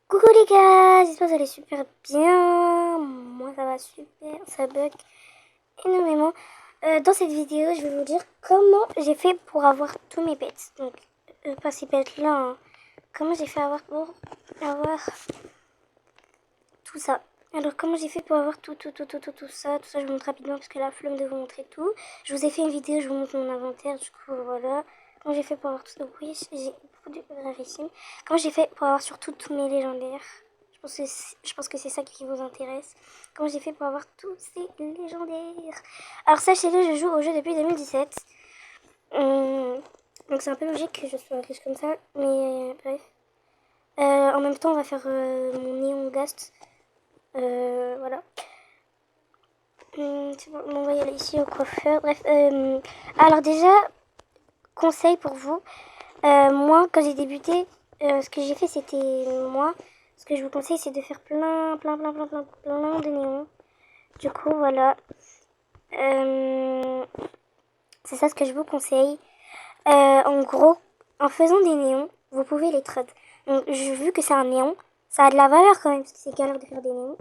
Coucou les gars, j'espère que vous allez super bien. Moi ça va super, ça bug énormément. Dans cette vidéo, je vais vous dire comment j'ai fait pour avoir tous mes pets. Donc, pas ces pets là, hein. Comment j'ai fait pour avoir tout ça. Alors, comment j'ai fait pour avoir tout ça. Tout ça, je vous montre rapidement parce que la flemme de vous montrer tout. Je vous ai fait une vidéo, je vous montre mon inventaire, du coup, voilà. Comment j'ai fait pour avoir tout ça. Oui, j'ai beaucoup de rarissimes. Comment j'ai fait pour avoir surtout tous mes légendaires. Je pense que c'est ça qui vous intéresse. Comment j'ai fait pour avoir tous ces légendaires. Alors, sachez-le, je joue au jeu depuis 2017. Donc, c'est un peu logique que je sois riche comme ça. Mais, bref. En même temps, on va faire mon néon ghost. Voilà. C'est bon, on va y aller ici au coiffeur. Bref. Alors déjà, conseil pour vous. Moi, quand j'ai débuté, ce que j'ai fait, c'était moi. Ce que je vous conseille, c'est de faire plein de néons. Du coup, voilà. C'est ça ce que je vous conseille. En gros, en faisant des néons, vous pouvez les trade. Donc, vu que c'est un néon, ça a de la valeur quand même, parce que c'est galère de faire des néons.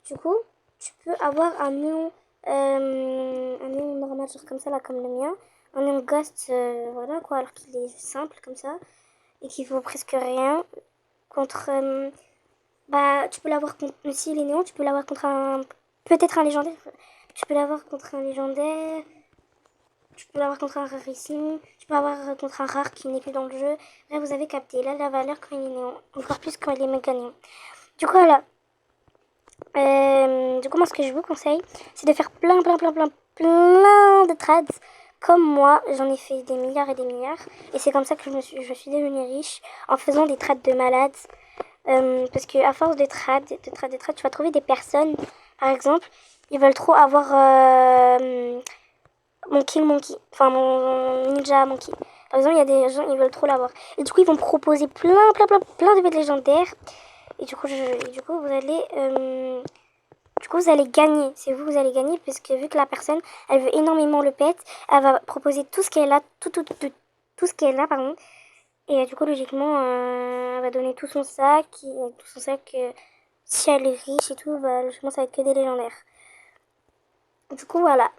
Du coup, tu peux avoir un néon normal, genre comme ça, là, comme le mien. Un néon ghost, voilà, quoi, alors qu'il est simple, comme ça, et qui vaut presque rien. Contre, bah, tu peux l'avoir contre, si les néons, tu peux l'avoir contre peut-être un légendaire. Tu peux l'avoir contre un légendaire, tu peux l'avoir contre un rarissime, tu peux l'avoir contre un rare qui n'est plus dans le jeu. Bref, vous avez capté, là, la valeur quand il est néon. Encore plus quand il est méga néon. Du coup, voilà. Du coup, moi, ce que je vous conseille, c'est de faire plein de trades. Comme moi, j'en ai fait des milliards et des milliards. Et c'est comme ça que je suis devenue riche en faisant des trades de malades. Parce que à force de trades, tu vas trouver des personnes, par exemple, ils veulent trop avoir mon King Monkey, enfin mon Ninja Monkey. Par exemple, il y a des gens, ils veulent trop l'avoir. Et du coup, ils vont me proposer plein de bêtes légendaires. Et du coup, vous allez... du coup, vous allez gagner. C'est vous, vous allez gagner parce que vu que la personne, elle veut énormément le pet, elle va proposer tout ce qu'elle a, tout ce qu'elle a, pardon. Et du coup, logiquement, elle va donner tout son sac. Et tout son sac, si elle est riche et tout, bah, logiquement, ça va être que des légendaires. Du coup, voilà.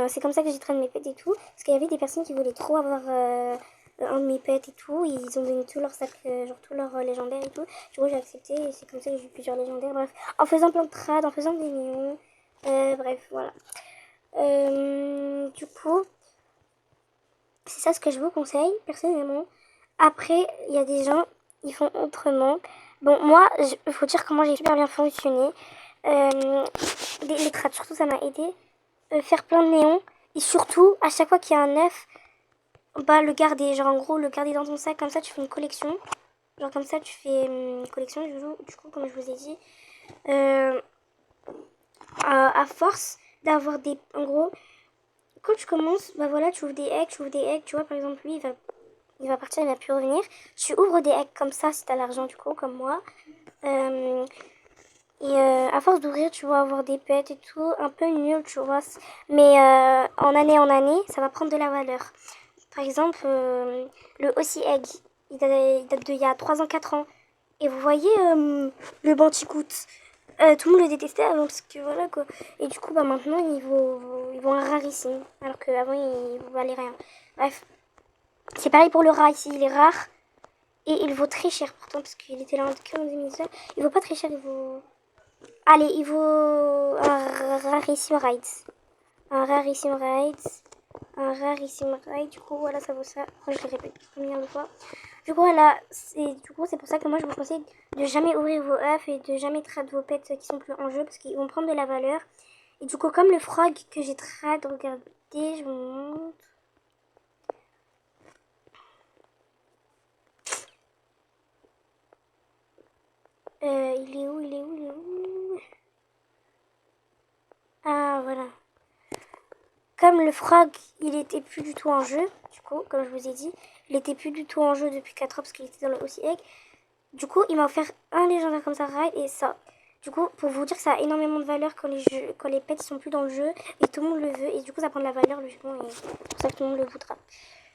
C'est comme ça que j'ai traîné mes pets et tout. Parce qu'il y avait des personnes qui voulaient trop avoir un de mes pets et tout. Ils ont donné tout leur sac, genre tout leur légendaire et tout. Du coup, j'ai accepté et c'est comme ça que j'ai eu plusieurs légendaires. Bref, en faisant plein de trades, en faisant des néons. Bref, voilà. Du coup, c'est ça ce que je vous conseille, personnellement. Après, il y a des gens, ils font autrement. Bon, moi, il faut dire comment j'ai super bien fonctionné. Les trades, surtout, ça m'a aidé. Faire plein de néons. Et surtout, à chaque fois qu'il y a un œuf, bah, le garder. Genre, en gros, le garder dans ton sac. Comme ça, tu fais une collection. Genre, comme ça, tu fais une collection. Du coup, comme je vous ai dit, à force d'avoir des... En gros, quand tu commences, bah voilà, tu ouvres des eggs. Tu vois, par exemple, lui, il va partir, il va plus revenir. Tu ouvres des eggs comme ça si t'as l'argent, du coup, comme moi. À force d'ouvrir, tu vas avoir des pets et tout, un peu nul, tu vois. Mais en année, ça va prendre de la valeur. Par exemple, le Aussie Egg, il date d'il y a 3 ans, 4 ans. Et vous voyez le Bandicoot. Tout le monde le détestait avant parce que voilà quoi. Et du coup, bah maintenant, il vaut un rarissime. Alors qu'avant, il valait rien. Bref, c'est pareil pour le rat ici, il est rare. Et il vaut très cher pourtant parce qu'il était là en 2019. Il vaut pas très cher, il vaut... Allez, il vaut un rarissime ride. Un rarissime ride. Un rarissime ride. Du coup, voilà, ça vaut ça. Moi, je le répète combien de fois. Du coup, voilà. C'est pour ça que moi, je vous conseille de jamais ouvrir vos œufs et de jamais trade vos pets qui sont plus en jeu parce qu'ils vont prendre de la valeur. Et du coup, comme le frog que j'ai trade, regardez, je vous montre. Il est où Ah, voilà. Comme le frog, il était plus du tout en jeu, du coup, comme je vous ai dit, il était plus du tout en jeu depuis 4 ans parce qu'il était dans le aussi egg. Du coup, il m'a offert un légendaire comme ça, Ride, et ça. Du coup, pour vous dire que ça a énormément de valeur quand les pets sont plus dans le jeu et tout le monde le veut. Et du coup, ça prend de la valeur, logiquement, et c'est pour ça que tout le monde le voudra.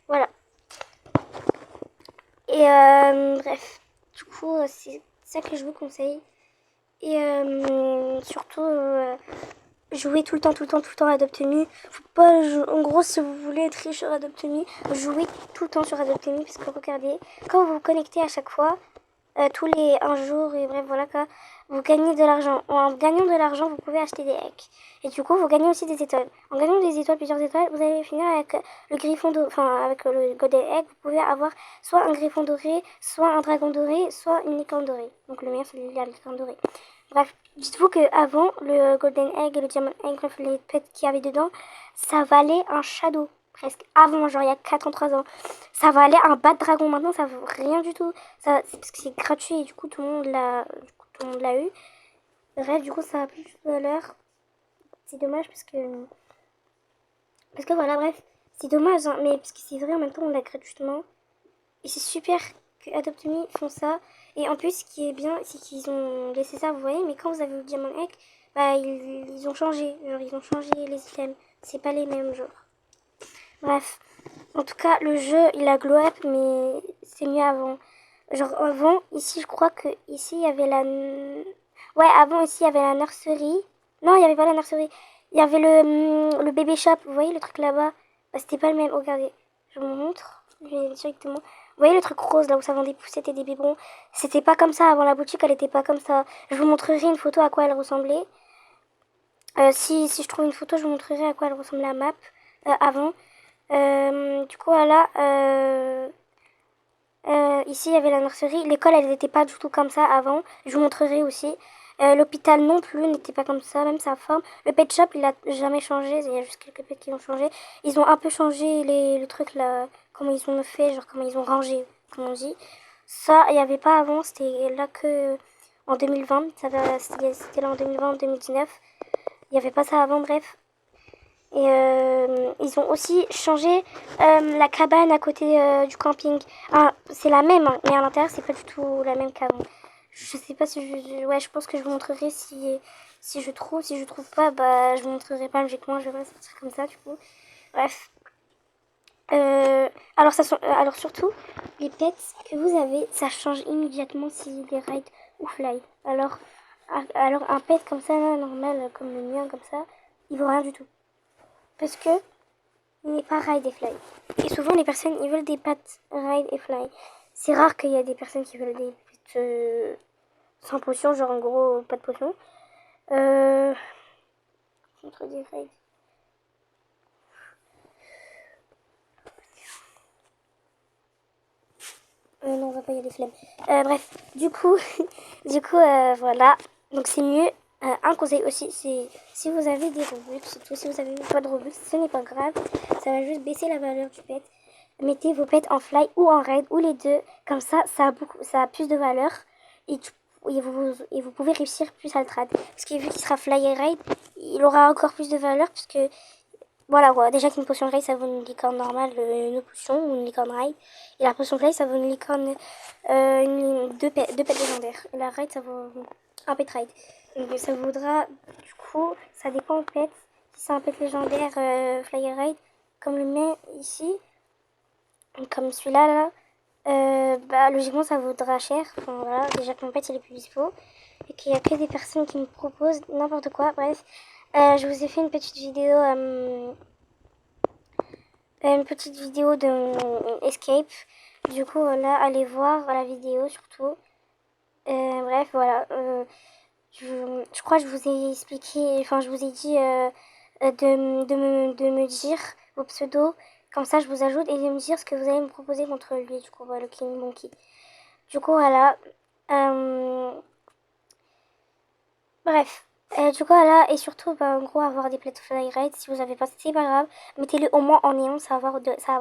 Voilà. Et bref, du coup, C'est ça que je vous conseille. Et surtout, jouer tout le temps, tout le temps, tout le temps à Adopt Me. Faut pas en gros, si vous voulez être riche sur Adopt Me, jouez tout le temps sur Adopt Me, parce que regardez, quand vous vous connectez à chaque fois, tous les un jour, et bref, voilà quoi, vous gagnez de l'argent. En gagnant de l'argent, vous pouvez acheter des hacks. Et du coup, vous gagnez aussi des étoiles. En gagnant des étoiles, plusieurs étoiles, vous allez finir avec le griffon doré, enfin, avec le Golden Egg, vous pouvez avoir soit un griffon doré, soit un dragon doré, soit une licorne dorée. Donc le meilleur, c'est la licorne dorée. Bref, dites-vous qu'avant, le Golden Egg et le Diamond Egg, bref, les pets qu'il y avait dedans, ça valait un Shadow. Presque avant, genre il y a 4 ans, 3 ans. Ça valait un Bad Dragon. Maintenant, ça vaut rien du tout. Ça, c'est parce que c'est gratuit et du coup, tout le monde l'a eu. Bref, du coup, ça a plus de valeur. C'est dommage parce que. Parce que voilà, bref. C'est dommage, hein, mais parce que c'est vrai, en même temps, on l'a gratuitement. Et c'est super que Adopt Me font ça. Et en plus, ce qui est bien, c'est qu'ils ont laissé ça, vous voyez, mais quand vous avez le Diamond Egg, bah, ils ont changé. Genre, ils ont changé les items. C'est pas les mêmes, genre. Bref. En tout cas, le jeu, il a glow up, mais c'est mieux avant. Genre, avant, ici, je crois que ici, il y avait la. Ouais, avant, ici, il y avait la nursery. Non, il n'y avait pas la nursery. Il y avait le bébé shop. Vous voyez le truc là-bas? Bah, c'était pas le même. Regardez. Je vous montre. Je vais directement. Vous voyez le truc rose là où ça vendait des poussettes et des biberons? C'était pas comme ça. Avant la boutique, elle était pas comme ça. Je vous montrerai une photo à quoi elle ressemblait. Si je trouve une photo, je vous montrerai à quoi elle ressemblait la map avant. Du coup, voilà. Ici, il y avait la nurserie. L'école, elle n'était pas du tout comme ça avant. Je vous montrerai aussi. L'hôpital non plus n'était pas comme ça, même sa forme. Le pet shop, il a jamais changé. Il y a juste quelques pets qui ont changé. Ils ont un peu changé les trucs là, comment ils ont fait, genre comment ils ont rangé, comme on dit. Ça, il n'y avait pas avant. C'était là que en 2020. C'était là en 2020, en 2019. Il n'y avait pas ça avant, bref. Et ils ont aussi changé la cabane à côté du camping. Ah, c'est la même, hein, mais à l'intérieur, c'est pas du tout la même qu'avant. Je sais pas si ouais, je pense que je vous montrerai si je trouve. Si je trouve pas, bah, je vous montrerai pas logiquement. Je vais pas sortir comme ça, du coup. Bref. Alors surtout, les pets que vous avez, ça change immédiatement si les ride ou fly. Alors un pet comme ça, là, normal, comme le mien, comme ça, il vaut rien du tout. Parce que il n'est pas ride et fly. Et souvent, les personnes, ils veulent des pattes ride et fly. C'est rare qu'il y ait des personnes qui veulent des pets sans potion, genre en gros, pas de potion. Contre des raids. Non, on va pas y aller flemme. Bref, du coup, voilà. Donc c'est mieux. Un conseil aussi, c'est si vous avez des Robux, surtout si vous avez pas de Robux, ce n'est pas grave. Ça va juste baisser la valeur du pet. Mettez vos pets en fly ou en raid ou les deux. Comme ça a plus de valeur. Et, et vous pouvez réussir plus à le trad. Parce que vu qu'il sera fly et raid, il aura encore plus de valeur. Parce que voilà quoi, déjà qu'une potion raid ça vaut une licorne normale, une potion ou une licorne raid. Et la potion raid ça vaut une licorne, deux pets légendaires. Et la raid ça vaut un pet raid. Donc ça vaudra, du coup, ça dépend en pet. Si c'est un pet légendaire flyer raid, comme le mien ici, comme celui-là là, bah logiquement ça vaudra cher. Enfin voilà, déjà que mon pet il est plus dispo. Et qu'il n'y a que des personnes qui me proposent n'importe quoi, bref. Je vous ai fait une petite vidéo de Escape. Du coup, voilà, allez voir la vidéo surtout. Bref, voilà. Je crois que je vous ai expliqué, enfin, je vous ai dit de me dire vos pseudos. Comme ça, je vous ajoute et de me dire ce que vous allez me proposer contre lui, du coup, voilà, le King Monkey. Du coup, voilà. Bref. Du coup, voilà, et surtout, bah, en gros, avoir des plates fly rate, si vous avez pas, c'est pas grave, mettez-le au moins en néon, ça va avoir de la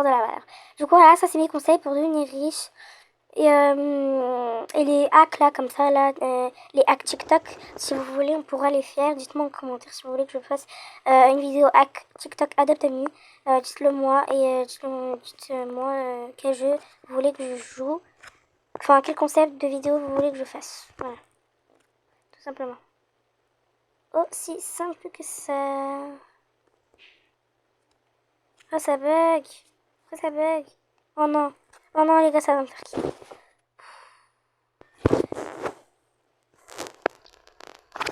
valeur. Du coup, voilà, ça c'est mes conseils pour devenir riche. Et les hacks là, comme ça, là, les hacks TikTok, si vous voulez, on pourra les faire. Dites-moi en commentaire si vous voulez que je fasse une vidéo hack TikTok Adopt Me. Dites-le moi et dites-moi quel jeu vous voulez que je joue. Enfin, quel concept de vidéo vous voulez que je fasse. Voilà, tout simplement. Aussi simple que ça. Ah, ça bug. Pourquoi ça bug? Oh non. Oh non, les gars, ça va me faire qui.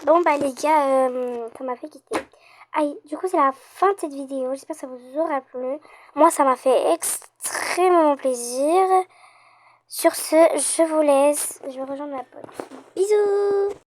Bon bah les gars, ça m'a fait quitter. Aïe, du coup c'est la fin de cette vidéo. J'espère que ça vous aura plu. Moi ça m'a fait extrêmement plaisir. Sur ce, je vous laisse. Je vais rejoindre ma pote. Bisous.